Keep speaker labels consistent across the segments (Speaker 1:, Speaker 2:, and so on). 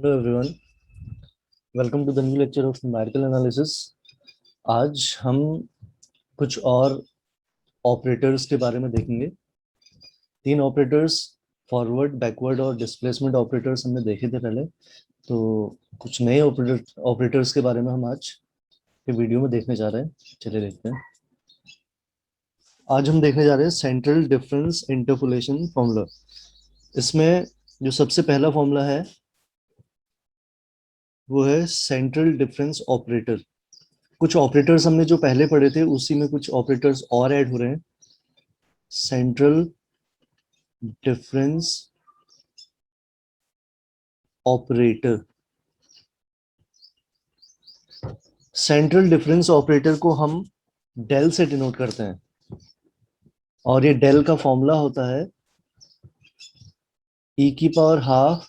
Speaker 1: Hello everyone, welcome to the new lecture of numerical analysis. आज हम कुछ और ऑपरेटर्स के बारे में देखेंगे। तीन ऑपरेटर्स, फॉरवर्ड, बैकवर्ड और डिस्प्लेसमेंट ऑपरेटर्स हमने देखे थे पहले। तो कुछ नए ऑपरेटर्स के बारे में हम आज के वीडियो में देखने जा रहे हैं। चलिए देखते हैं। आज हम देखने जा रहे हैं सेंट्रल डिफरेंस इंटरपोलेशन फॉर्मूला। इसमें जो सबसे पहला फॉर्मूला है वो है सेंट्रल डिफरेंस ऑपरेटर। कुछ ऑपरेटर्स हमने जो पहले पढ़े थे उसी में कुछ ऑपरेटर्स और ऐड हो रहे हैं। Central difference operator. Central difference operator को हम डेल से डिनोट करते हैं और ये डेल का फॉर्मूला होता है ई की पावर हाफ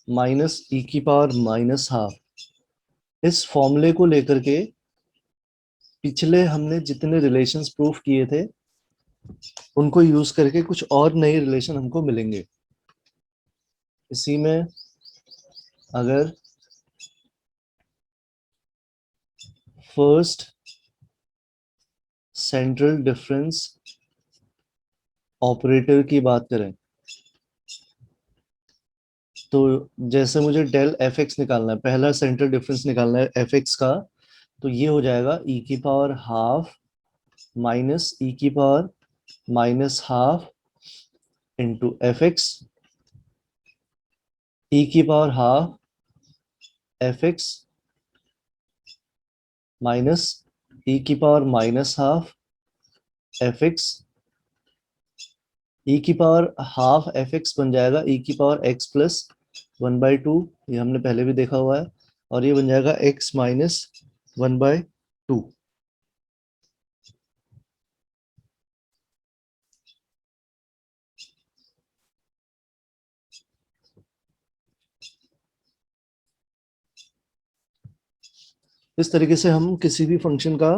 Speaker 1: माइनस ई की पावर माइनस हाफ। इस फॉर्मूले को लेकर के पिछले हमने जितने रिलेशंस प्रूफ किए थे उनको यूज करके कुछ और नए रिलेशन हमको मिलेंगे। इसी में अगर फर्स्ट सेंट्रल डिफरेंस ऑपरेटर की बात करें तो जैसे मुझे डेल एफ एक्स निकालना है, पहला सेंट्रल डिफरेंस निकालना है एफ एक्स का, तो ये हो जाएगा ई की पावर हाफ माइनस ई की power minus half into F X. E की power half F X minus ई की power minus half F X. E की पावर हाफ एफ एक्स बन जाएगा ई की पावर एक्स प्लस 1/2, ये हमने पहले भी देखा हुआ है, और ये बन जाएगा एक्स माइनस 1/2। इस तरीके से हम किसी भी फंक्शन का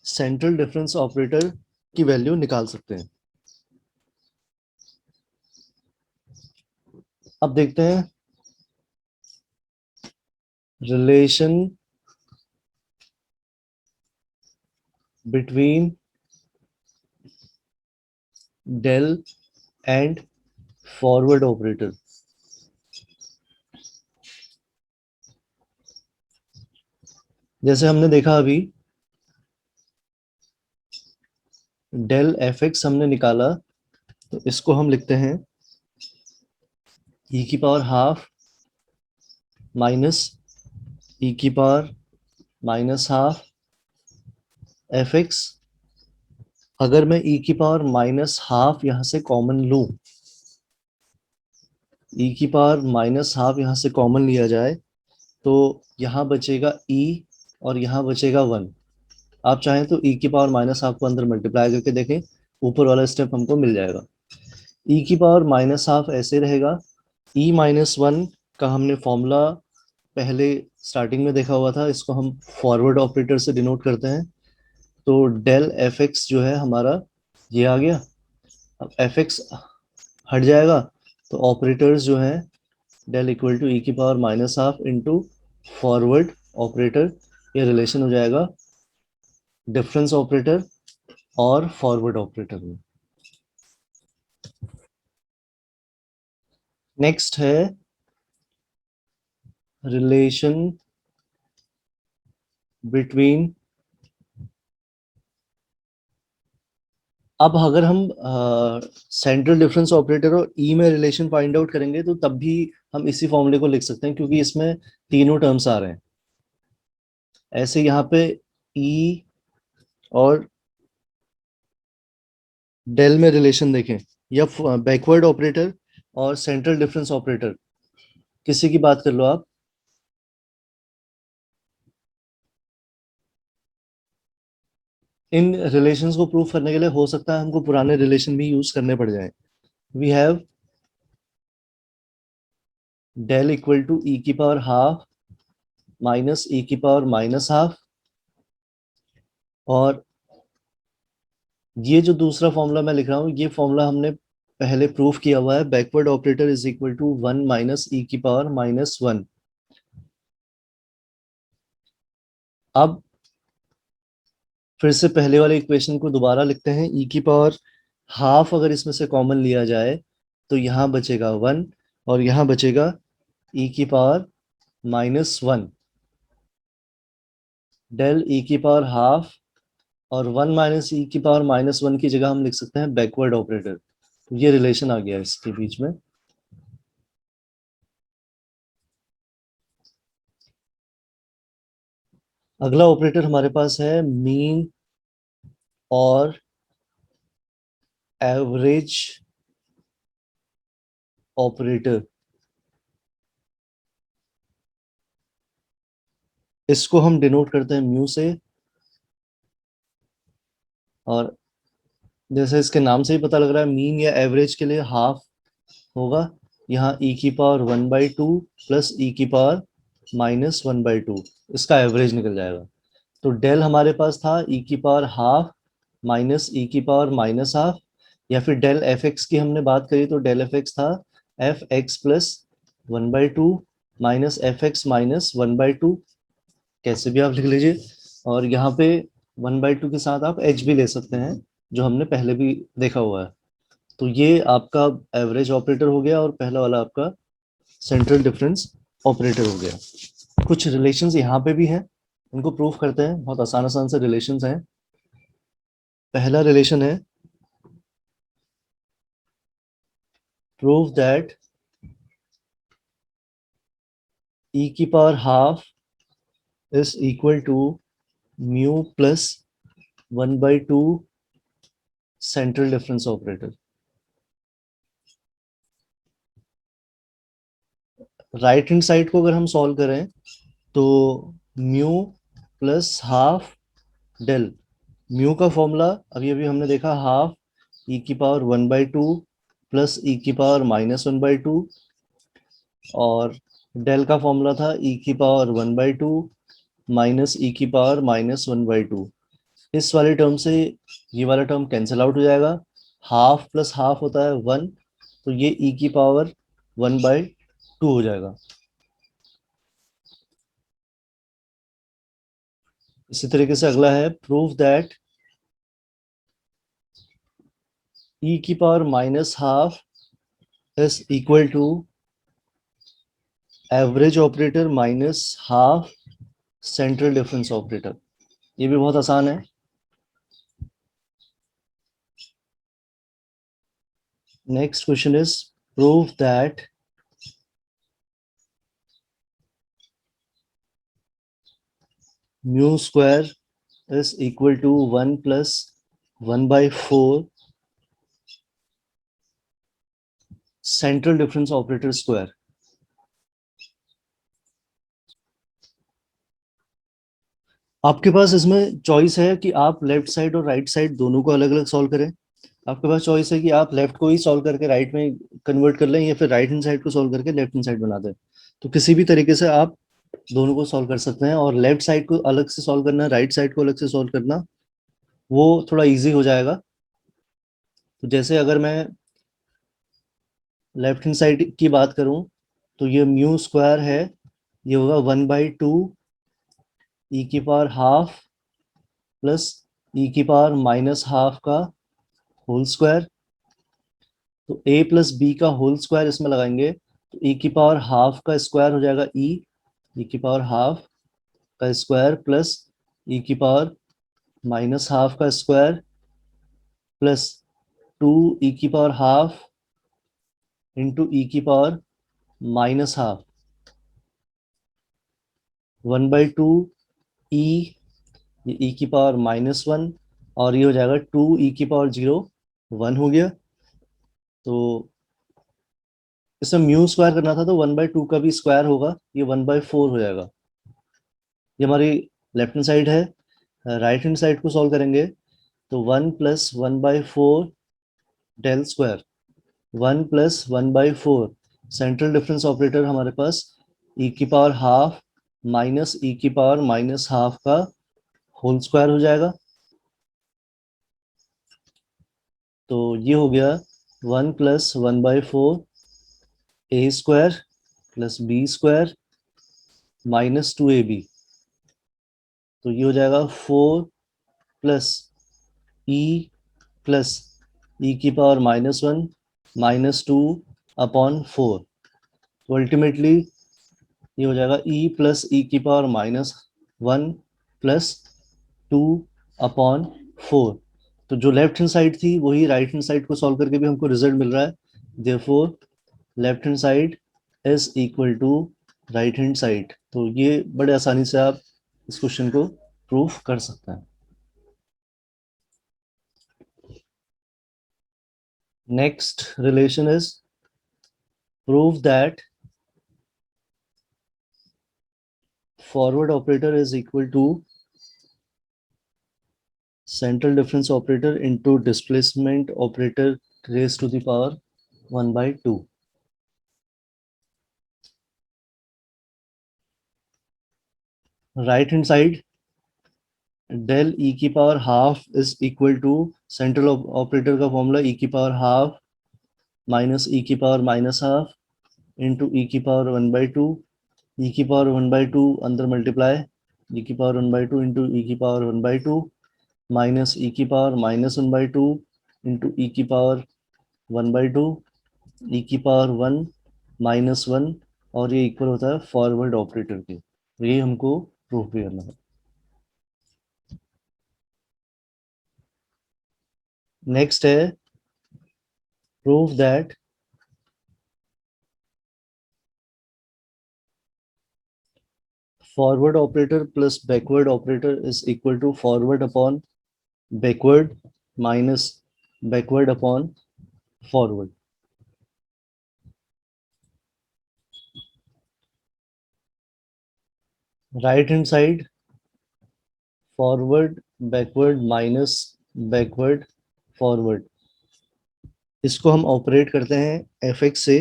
Speaker 1: सेंट्रल डिफरेंस ऑपरेटर की वैल्यू निकाल सकते हैं। अब देखते हैं relation between del and forward operator. जैसे हमने देखा अभी डेल एफ एक्स हमने निकाला, तो इसको हम लिखते हैं ई की पावर हाफ माइनस ई की power minus half F x. अगर मैं ई की पावर माइनस हाफ यहां से कॉमन लूं, ई की पावर माइनस हाफ यहां से कॉमन लिया जाए तो यहाँ बचेगा ई और यहाँ बचेगा 1। आप चाहें तो ई की पावर माइनस हाफ को अंदर मल्टीप्लाई करके देखें, ऊपर वाला स्टेप हमको मिल जाएगा। ई की पावर माइनस हाफ ऐसे रहेगा। ई माइनस 1 का हमने फॉर्मूला पहले स्टार्टिंग में देखा हुआ था, इसको हम फॉरवर्ड ऑपरेटर से डिनोट करते हैं। तो डेल एफ एक्स जो है हमारा ये आ गया। अब एफ एक्स हट जाएगा तो ऑपरेटर्स जो है डेल इक्वल टू ई की power minus half into forward operator, ये रिलेशन हो जाएगा डिफरेंस ऑपरेटर और फॉरवर्ड ऑपरेटर में। नेक्स्ट है रिलेशन बिटवीन। अब अगर हम सेंट्रल डिफरेंस ऑपरेटर और ई में रिलेशन फाइंड आउट करेंगे तो तब भी हम इसी फॉर्मूले को लिख सकते हैं, क्योंकि इसमें तीनों टर्म्स आ रहे हैं। ऐसे यहाँ पे ई और डेल में रिलेशन देखें, या बैकवर्ड ऑपरेटर और सेंट्रल डिफरेंस ऑपरेटर, किसी की बात कर लो आप, इन रिलेशंस को प्रूव करने के लिए हो सकता है हमको पुराने रिलेशन भी यूज करने पड़ जाएं। We have del equal to E की पावर हाफ माइनस ई की पावर माइनस हाफ, और ये जो दूसरा फॉर्मूला मैं लिख रहा हूँ ये फॉर्मूला हमने पहले प्रूफ किया हुआ है, backward operator is equal to 1 minus ई की पावर माइनस 1। अब फिर से पहले वाले इक्वेशन को दोबारा लिखते हैं। ई की पावर हाफ अगर इसमें से कॉमन लिया जाए तो यहाँ बचेगा 1 और यहाँ बचेगा ई की पावर माइनस 1। डेल ई की पावर हाफ और 1 माइनस ई की पावर माइनस 1 की जगह हम लिख सकते हैं बैकवर्ड ऑपरेटर। तो ये रिलेशन आ गया इसके बीच में। अगला ऑपरेटर हमारे पास है मीन और एवरेज ऑपरेटर। इसको हम डिनोट करते हैं म्यू से, और जैसे इसके नाम से ही पता लग रहा है मीन या एवरेज के लिए हाफ होगा। यहाँ ई की पावर 1/2 प्लस ई की पावर माइनस 1/2, इसका एवरेज निकल जाएगा। तो डेल हमारे पास था ई की पावर हाफ माइनस ई की पावर माइनस हाफ, या फिर डेल एफ एक्स की हमने बात करी तो डेल एफ एक्स था F x plus 1/2 minus F X minus 1/2, कैसे भी आप लिख लीजिए। और यहाँ पे 1/2 के साथ आप एच भी ले सकते हैं, जो हमने पहले भी देखा हुआ है। तो ये आपका एवरेज ऑपरेटर हो गया और पहला वाला आपका सेंट्रल डिफरेंस ऑपरेटर हो गया। कुछ रिलेशंस यहाँ पे भी हैं, उनको प्रूफ करते हैं। बहुत आसान आसान से रिलेशंस हैं। पहला रिलेशन है प्रूव दैट ई की power half is equal to mu plus 1/2 central difference operator. Right hand side को अगर हम सॉल्व करें तो mu plus half del, mu का फॉर्मूला अभी अभी हमने देखा हाफ ई की पावर 1/2 प्लस ई की पावर माइनस 1/2, और डेल का फॉर्मूला था ई की पावर 1/2 माइनस ई की पावर माइनस 1/2। इस वाले टर्म से ये वाला टर्म कैंसिल आउट हो जाएगा। हाफ प्लस हाफ होता है 1, तो ये ई की पावर 1/2 हो जाएगा। इसी तरीके से अगला है प्रूव दैट ई की power minus half is equal to average operator minus half central difference operator. ये भी बहुत आसान है। Next question is prove that mu square is equal to 1 plus 1/4 central difference operator square. आपके पास इसमें choice है कि आप लेफ्ट साइड और राइट साइड दोनों को अलग अलग सॉल्व करें। आपके पास चॉइस है कि आप लेफ्ट को ही सॉल्व करके राइट में कन्वर्ट कर लें, या फिर राइट हैंड साइड को सॉल्व करके लेफ्ट हैंड साइड बना दें। तो किसी भी तरीके से आप दोनों को सॉल्व कर सकते हैं, और लेफ्ट साइड को अलग से सॉल्व करना, राइट साइड को अलग से सॉल्व करना, वो थोड़ा इजी हो जाएगा। तो जैसे अगर मैं लेफ्ट हैंड साइड की बात करूं तो ये म्यू स्क्वायर है, ये होगा 1/2 ई की पावर हाफ प्लस ई की पावर माइनस हाफ का होल स्क्वायर। तो ए प्लस बी का होल स्क्वायर इसमें लगाएंगे तो ई की पावर हाफ का स्क्वायर हो जाएगा ई की पावर हाफ का स्क्वायर प्लस ई की पावर माइनस हाफ का स्क्वायर प्लस 2 ई की पावर हाफ इंटू ई की पावर माइनस हाफ 1/2 ई, ये ई की पावर माइनस 1, और ये हो जाएगा 2 ई की पावर 0, 1 हो गया। तो इसमें म्यू स्क्वायर करना था तो 1/2 का भी स्क्वायर होगा, ये 1/4 हो जाएगा। ये हमारी लेफ्ट हैंड साइड है। राइट हैंड साइड को सॉल्व करेंगे तो 1 plus 1/4 del square, 1 plus 1/4 central difference operator हमारे पास ई की पावर हाफ माइनस ई की पावर माइनस हाफ का होल स्क्वायर हो जाएगा। तो ये हो गया 1 + 1/4 a square plus b square minus 2ab, तो ये हो जाएगा 4 प्लस e प्लस e⁻−1 -2/4। तो अल्टीमेटली ये हो जाएगा e प्लस e⁻−1 प्लस 2/4। तो जो लेफ्ट हैंड साइड थी वही राइट हैंड साइड को सॉल्व करके भी हमको रिजल्ट मिल रहा है। Therefore left hand side is equal to right hand side. तो ये बड़े आसानी से आप इस क्वेश्चन को प्रूफ कर सकते हैं। Next relation is prove that forward operator is equal to central difference operator into displacement operator raised to the power 1/2. Right hand side del e⁻½ is equal to central operator का formula e⁻½ minus e⁻−½ into e⁻1/2, e⁻1/2 अंदर multiply e⁻1/2 into e⁻1/2 minus e⁻−1/2 into e⁻1/2 e⁻1 -1 और ये equal होता है forward operator के। तो ये हमको प्रूफ भी करना है। नेक्स्ट है proof that forward operator plus backward operator is equal to forward upon backward minus backward upon forward. Right hand side forward backward minus backward forward, इसको हम ऑपरेट करते हैं fx से।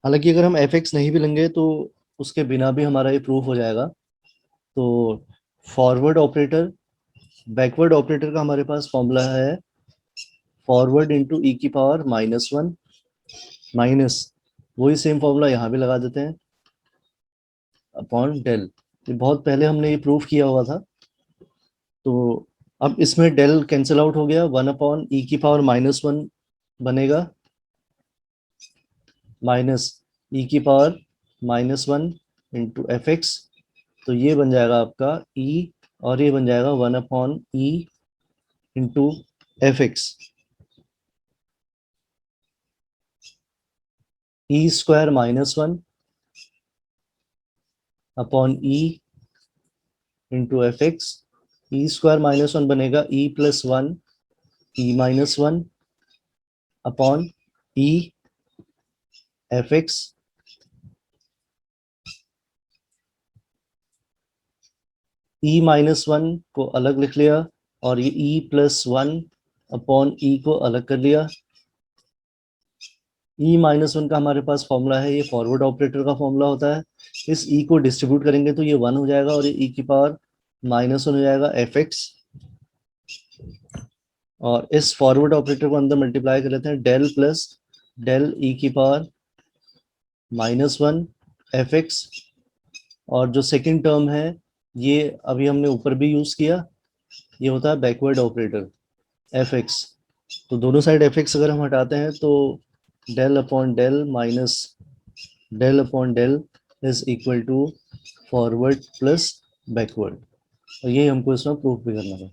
Speaker 1: हालांकि अगर हम fx नहीं भी लेंगे तो उसके बिना भी हमारा ये प्रूफ हो जाएगा। तो फॉरवर्ड ऑपरेटर बैकवर्ड ऑपरेटर का हमारे पास फॉर्मूला है फॉरवर्ड इंटू e⁻−1 माइनस वही सेम फॉर्मूला यहाँ भी लगा देते हैं अपॉन डेल। ये बहुत पहले हमने ये प्रूफ किया हुआ था। तो अब इसमें डेल कैंसिल आउट हो गया, 1/e⁻−1 बनेगा माइनस e⁻−1 इंटू fx। तो ये बन जाएगा आपका e और ये बन जाएगा 1/e into fx। e² -1 upon e into fx। e² -1 बनेगा e + 1 e−1 upon e fx। e−1 को अलग लिख लिया और ये e + 1 अपॉन e को अलग कर लिया। e−1 का हमारे पास फॉर्मूला है, ये फॉरवर्ड ऑपरेटर का फॉर्मूला होता है। इस e को डिस्ट्रीब्यूट करेंगे तो ये 1 हो जाएगा और ये e⁻−1 हो जाएगा fx। और इस फॉरवर्ड ऑपरेटर को अंदर मल्टीप्लाई कर लेते हैं del plus del e⁻−1 fx। और जो सेकंड टर्म है ये अभी हमने ऊपर भी यूज किया, ये होता है बैकवर्ड ऑपरेटर fx। तो दोनों साइड fx अगर हम हटाते हैं तो del upon del minus del upon del is equal to forward plus backward. और ये हमको इसमें प्रूफ भी करना है।